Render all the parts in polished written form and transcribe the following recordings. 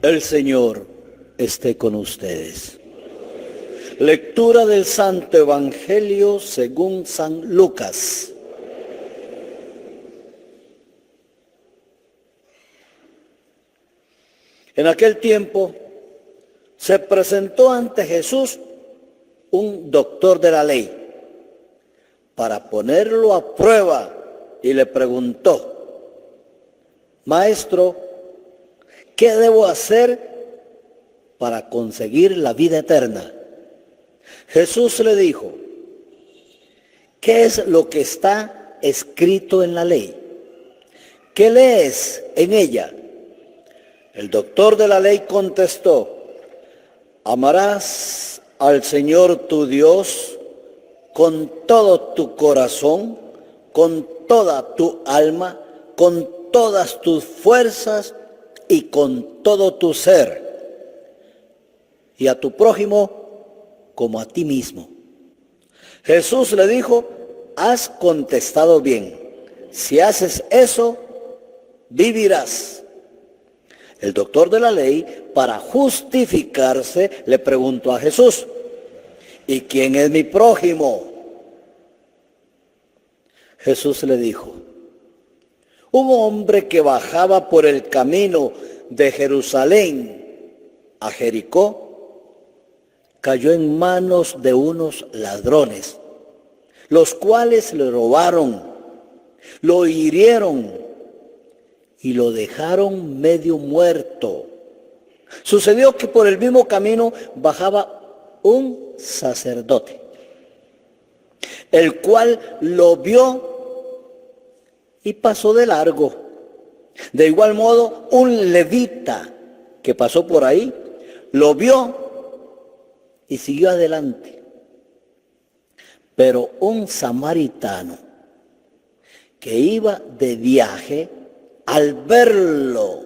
El Señor esté con ustedes. Lectura del Santo Evangelio según San Lucas. En aquel tiempo se presentó ante Jesús un doctor de la ley para ponerlo a prueba y le preguntó: Maestro, ¿qué debo hacer para conseguir la vida eterna? Jesús le dijo: ¿qué es lo que está escrito en la ley? ¿Qué lees en ella? El doctor de la ley contestó: amarás al Señor tu Dios con todo tu corazón, con toda tu alma, con todas tus fuerzas y con todo tu ser, y a tu prójimo como a ti mismo. Jesús le dijo: has contestado bien. Si haces eso, vivirás. El doctor de la ley, para justificarse, le preguntó a Jesús: ¿y quién es mi prójimo? Jesús le dijo: un hombre que bajaba por el camino de Jerusalén a Jericó cayó en manos de unos ladrones, los cuales le robaron, lo hirieron y lo dejaron medio muerto. Sucedió que por el mismo camino bajaba un sacerdote, el cual lo vio y pasó de largo. De igual modo, un levita que pasó por ahí lo vio y siguió adelante. Pero un samaritano que iba de viaje, al verlo,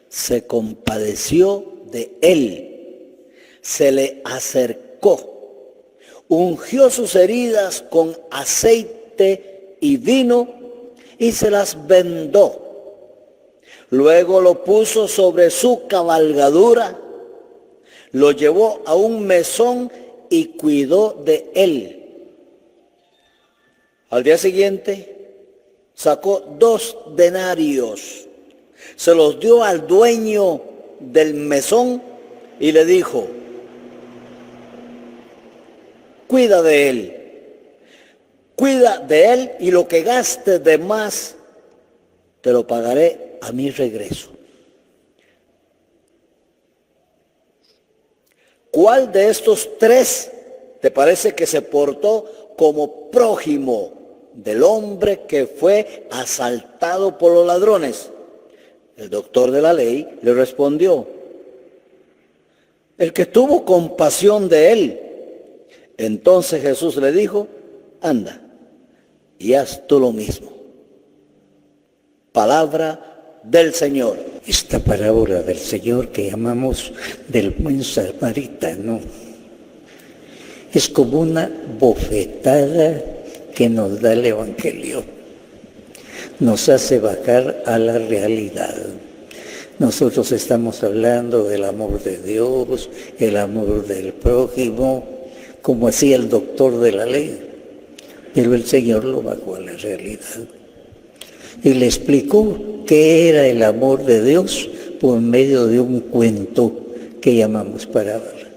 se compadeció de él, se le acercó, ungió sus heridas con aceite y vino y se las vendó. Luego lo puso sobre su cabalgadura, lo llevó a un mesón y cuidó de él. Al día siguiente sacó 2 denarios, se los dio al dueño del mesón y le dijo: cuida de él y lo que gastes de más te lo pagaré a mi regreso. ¿Cuál de estos 3 te parece que se portó como prójimo del hombre que fue asaltado por los ladrones? El doctor de la ley le respondió: el que tuvo compasión de él. Entonces Jesús le dijo: anda y haz tú lo mismo. Palabra del Señor. Esta parábola del Señor que llamamos del buen samaritano es como una bofetada que nos da el Evangelio. Nos hace bajar a la realidad. Nosotros estamos hablando del amor de Dios, el amor del prójimo, como hacía el doctor de la ley, pero el Señor lo bajó a la realidad y le explicó qué era el amor de Dios por medio de un cuento que llamamos parábola.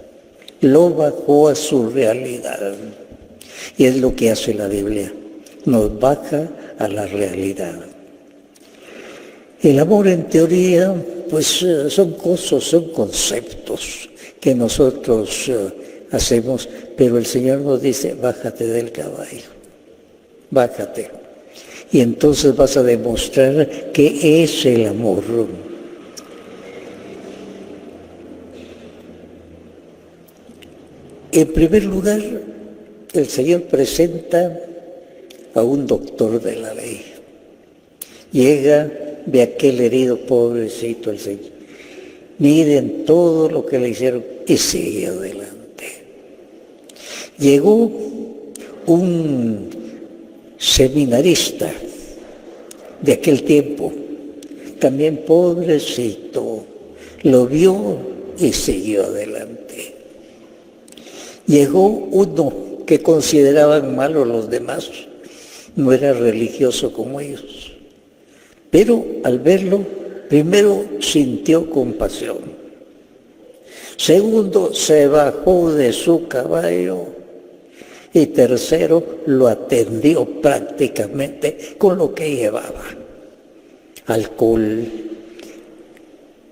Lo bajó a su realidad. Y es lo que hace la Biblia, nos baja a la realidad. El amor en teoría, pues son cosas, son conceptos que nosotros hacemos, pero el Señor nos dice: bájate del caballo, bájate. Y entonces vas a demostrar qué es el amor. En primer lugar, el Señor presenta a un doctor de la ley. Llega, ve aquel herido, pobrecito el Señor. Miren todo lo que le hicieron y sigue adelante. Llegó un seminarista de aquel tiempo, también pobrecito, Lo vio y siguió adelante. Llegó uno que consideraban malo los demás, no era religioso como ellos, pero al verlo, primero sintió compasión, segundo se bajó de su caballo y tercero lo atendió prácticamente con lo que llevaba: alcohol,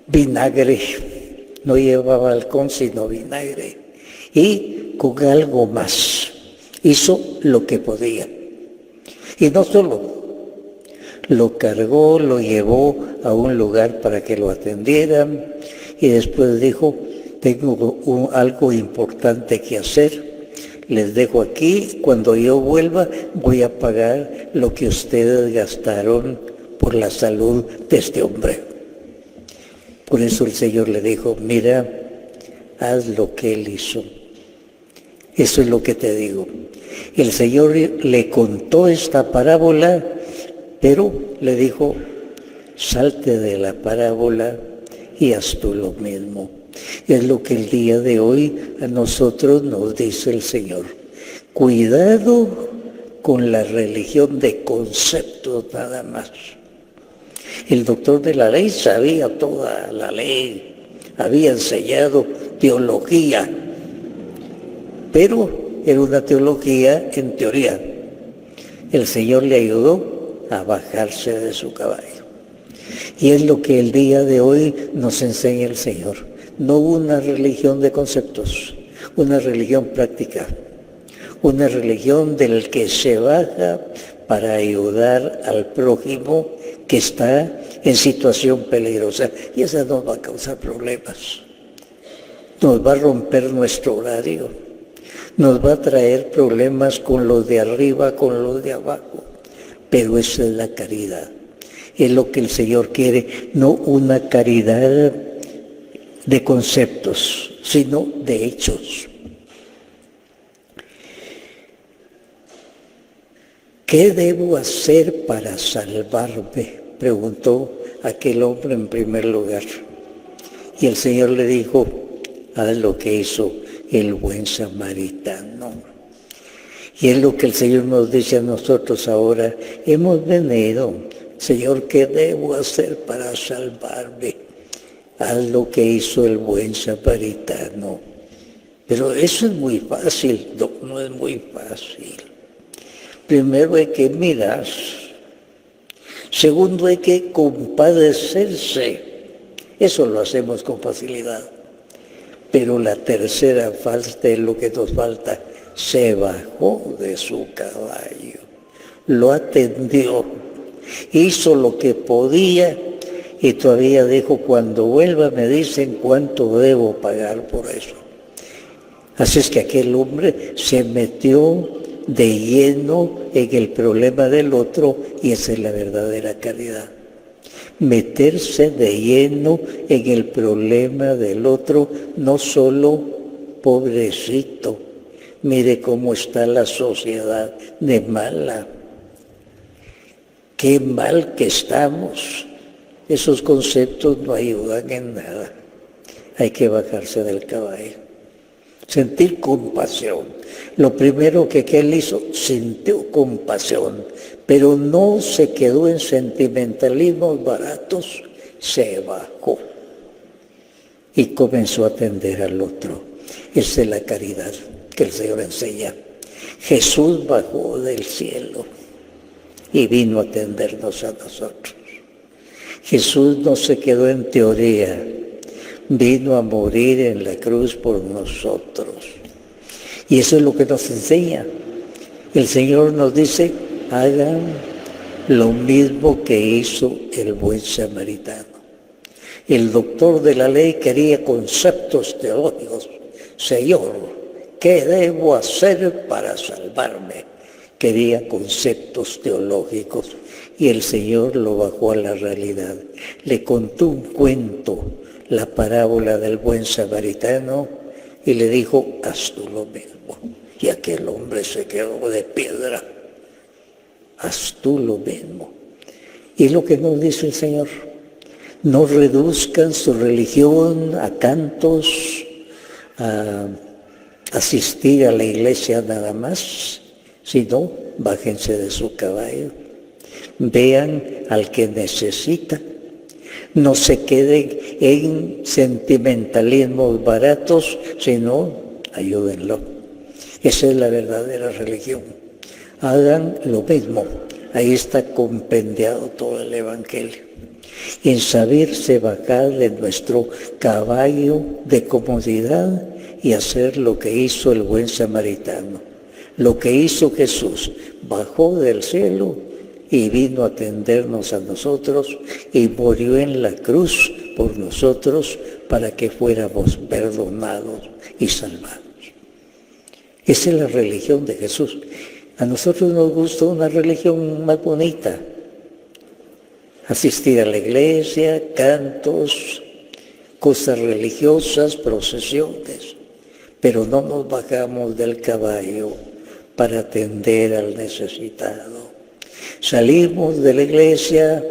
vinagre, no llevaba alcohol sino vinagre, y con algo más hizo lo que podía. Y no solo, lo cargó, lo llevó a un lugar para que lo atendieran y después dijo: tengo algo importante que hacer, les dejo aquí, cuando yo vuelva voy a pagar lo que ustedes gastaron por la salud de este hombre. Por eso el Señor le dijo: mira, haz lo que él hizo. Eso es lo que te digo. El Señor le contó esta parábola, pero le dijo: salte de la parábola y haz tú lo mismo. Es lo que el día de hoy a nosotros nos dice el Señor. Cuidado con la religión de conceptos nada más. El doctor de la ley sabía toda la ley, había enseñado teología, pero era una teología en teoría. El Señor le ayudó a bajarse de su caballo. Y es lo que el día de hoy nos enseña el Señor. No una religión de conceptos, una religión práctica, una religión del que se baja para ayudar al prójimo que está en situación peligrosa. Y esa nos va a causar problemas. Nos va a romper nuestro horario. Nos va a traer problemas con los de arriba, con los de abajo. Pero esa es la caridad. Es lo que el Señor quiere, no una caridad de conceptos, sino de hechos. ¿Qué debo hacer para salvarme?, preguntó aquel hombre en primer lugar. Y el Señor le dijo: haz lo que hizo el buen samaritano. Y es lo que el Señor nos dice a nosotros ahora. Hemos venido: Señor, ¿qué debo hacer para salvarme? Haz lo que hizo el buen samaritano. Pero eso es muy fácil. No es muy fácil. Primero hay que mirar. Segundo hay que compadecerse. Eso lo hacemos con facilidad. Pero la tercera falta es lo que nos falta. Se bajó de su caballo, lo atendió, hizo lo que podía y todavía dijo: cuando vuelva me dicen cuánto debo pagar por eso. Así es que aquel hombre se metió de lleno en el problema del otro, y esa es la verdadera caridad. Meterse de lleno en el problema del otro, no solo pobrecito, mire cómo está la sociedad de mala, qué mal que estamos. Esos conceptos no ayudan en nada. Hay que bajarse del caballo, sentir compasión. Lo primero que él hizo, sintió compasión, pero no se quedó en sentimentalismos baratos, se bajó y comenzó a atender al otro. Esa es la caridad que el Señor enseña. Jesús bajó del cielo y vino a atendernos a nosotros. Jesús no se quedó en teoría, vino a morir en la cruz por nosotros. Y eso es lo que nos enseña. El Señor nos dice: hagan lo mismo que hizo el buen samaritano. El doctor de la ley quería conceptos teológicos. Señor, ¿qué debo hacer para salvarme? Quería conceptos teológicos. Y el Señor lo bajó a la realidad. Le contó un cuento, la parábola del buen samaritano, y le dijo: haz tú lo mismo. Y aquel hombre se quedó de piedra. Haz tú lo mismo. Y lo que nos dice el Señor: No reduzcan su religión a cantos, a asistir a la iglesia nada más, sino bájense de su caballo. Vean al que necesita. No se queden en sentimentalismos baratos, sino ayúdenlo. Esa es la verdadera religión. Hagan lo mismo. Ahí está compendiado todo el Evangelio. En saberse bajar de nuestro caballo de comodidad y hacer lo que hizo el buen samaritano. Lo que hizo Jesús, bajó del cielo y vino a atendernos a nosotros y murió en la cruz por nosotros para que fuéramos perdonados y salvados. Esa es la religión de Jesús. A nosotros nos gusta una religión más bonita. Asistir a la iglesia, cantos, cosas religiosas, procesiones. Pero no nos bajamos del caballo para atender al necesitado. Salimos de la iglesia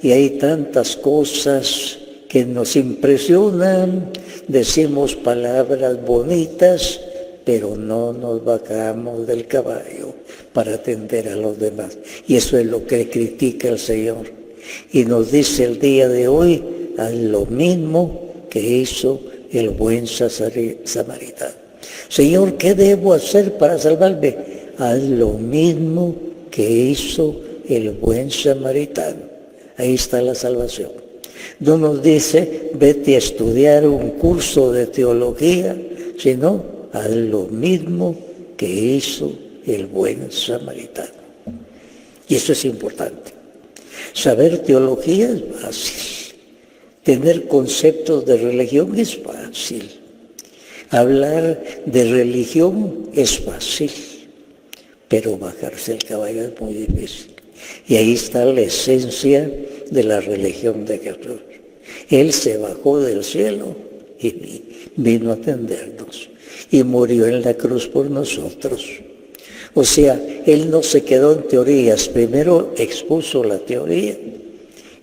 y hay tantas cosas que nos impresionan, decimos palabras bonitas, pero no nos bajamos del caballo para atender a los demás. Y eso es lo que critica el Señor. Y nos dice el día de hoy, haz lo mismo que hizo el buen samaritano. Señor, ¿qué debo hacer para salvarme? Haz lo mismo que hizo el buen samaritano. Ahí está la salvación. No nos dice, vete a estudiar un curso de teología, sino haz lo mismo que hizo el buen samaritano. Y eso es importante. Saber teología es fácil. Tener conceptos de religión es fácil. Hablar de religión es fácil. Pero bajarse el caballo es muy difícil. Y ahí está la esencia de la religión de Jesús. Él se bajó del cielo y vino a atendernos. Y murió en la cruz por nosotros. O sea, Él no se quedó en teorías. Primero expuso la teoría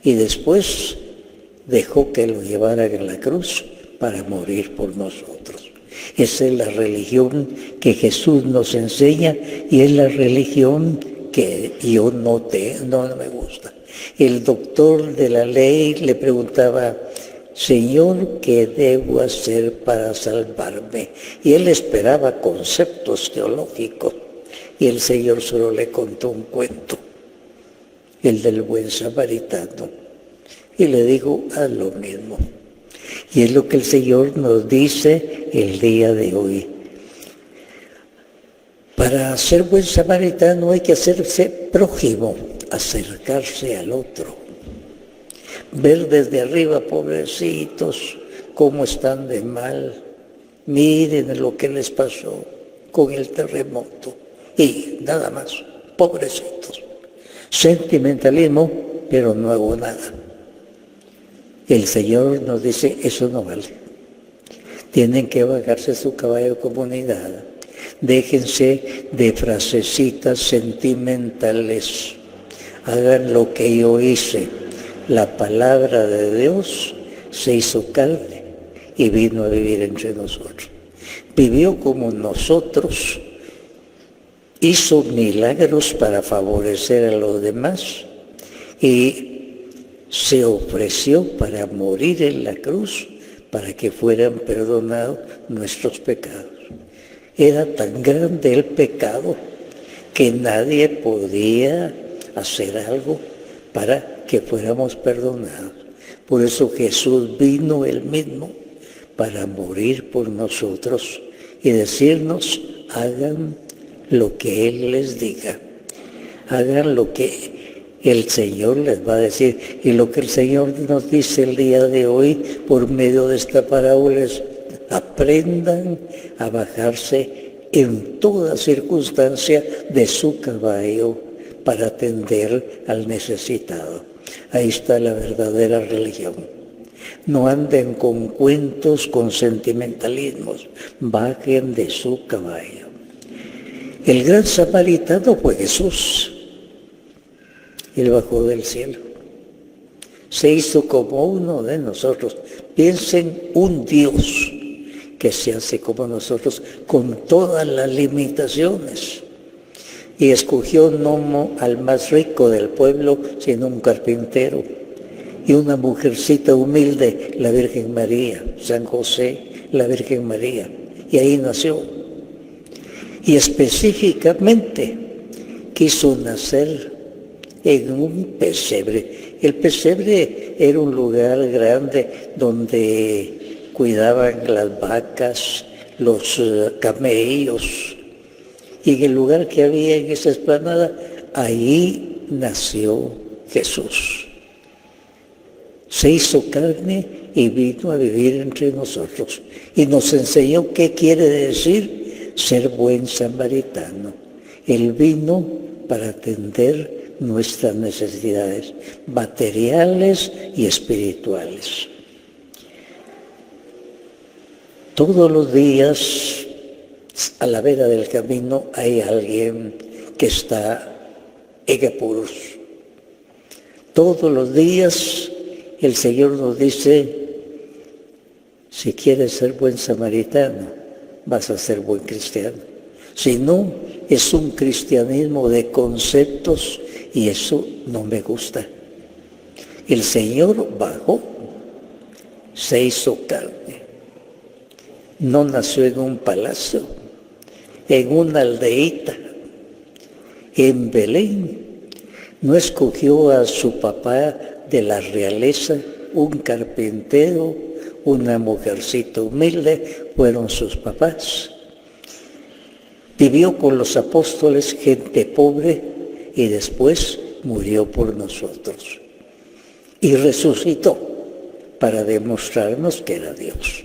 y después dejó que lo llevaran en la cruz para morir por nosotros. Esa es la religión que Jesús nos enseña y es la religión que yo no me gusta. El doctor de la ley le preguntaba, Señor, ¿qué debo hacer para salvarme? Y él esperaba conceptos teológicos y el Señor solo le contó un cuento, el del buen samaritano, y le dijo, haz lo mismo. Y es lo que el Señor nos dice el día de hoy. Para ser buen samaritano hay que hacerse prójimo, acercarse al otro. Ver desde arriba, pobrecitos, cómo están de mal. Miren lo que les pasó con el terremoto. Y nada más, pobrecitos. Sentimentalismo, pero no hago nada. El Señor nos dice, eso no vale. Tienen que bajarse su caballo de comunidad. Déjense de frasecitas sentimentales. Hagan lo que yo hice. La palabra de Dios se hizo carne y vino a vivir entre nosotros. Vivió como nosotros. Hizo milagros para favorecer a los demás y se ofreció para morir en la cruz para que fueran perdonados nuestros pecados. Era tan grande el pecado que nadie podía hacer algo para que fuéramos perdonados. Por eso Jesús vino él mismo para morir por nosotros y decirnos, hagan lo que Él les diga. Hagan lo que el Señor les va a decir. Y lo que el Señor nos dice el día de hoy por medio de esta parábola es, aprendan a bajarse en toda circunstancia de su caballo para atender al necesitado. Ahí está la verdadera religión. No anden con cuentos, con sentimentalismos. Bajen de su caballo. El gran samaritano fue Jesús. Él bajó del cielo. se hizo como uno de nosotros. Piensen un Dios que se hace como nosotros, con todas las limitaciones. Y escogió no al más rico del pueblo, sino un carpintero. Y una mujercita humilde, la Virgen María, San José, la Virgen María. Y ahí nació. Y específicamente quiso nacer en un pesebre. El pesebre era un lugar grande donde cuidaban las vacas, los camellos. Y en el lugar que había en esa explanada, ahí nació Jesús. Se hizo carne y vino a vivir entre nosotros. Y nos enseñó qué quiere decir ser buen samaritano. Él vino para atender nuestras necesidades materiales y espirituales. Todos los días, a la vera del camino, hay alguien que está en apuros. Todos los días el Señor nos dice, si quieres ser buen samaritano, vas a ser buen cristiano. Si no, es un cristianismo de conceptos y eso no me gusta. El Señor bajó, se hizo carne. No nació en un palacio, en una aldeíta, en Belén. No escogió a su papá de la realeza, un carpintero, una mujercita humilde, fueron sus papás. Vivió con los apóstoles, gente pobre, y después murió por nosotros. Y resucitó para demostrarnos que era Dios,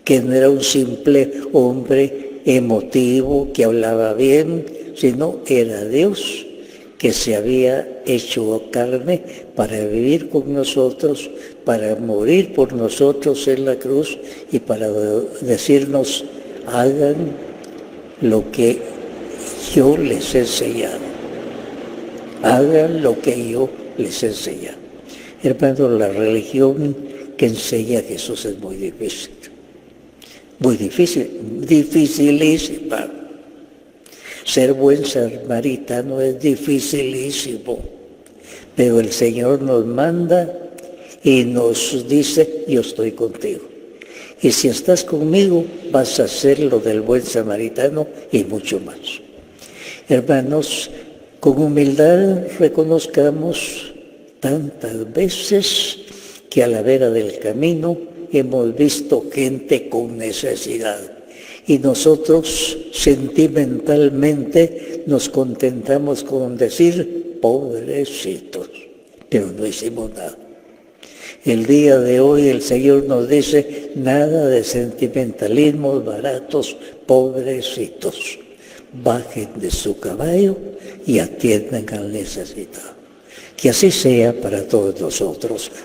que no era un simple hombre emotivo que hablaba bien, sino era Dios que se había hecho carne para vivir con nosotros, para morir por nosotros en la cruz y para decirnos, hagan lo que yo les he enseñado. Hagan lo que yo les he enseñado. Hermano, la religión que enseña a Jesús es muy difícil. Muy difícil, dificilísima. Ser buen samaritano es dificilísimo, pero el Señor nos manda y nos dice, yo estoy contigo. Y si estás conmigo, vas a hacer lo del buen samaritano y mucho más. Hermanos, con humildad reconozcamos tantas veces que a la vera del camino hemos visto gente con necesidad. Y nosotros sentimentalmente nos contentamos con decir, pobrecitos, pero no hicimos nada. El día de hoy el Señor nos dice, nada de sentimentalismos baratos, pobrecitos. Bajen de su caballo y atiendan al necesitado. Que así sea para todos nosotros.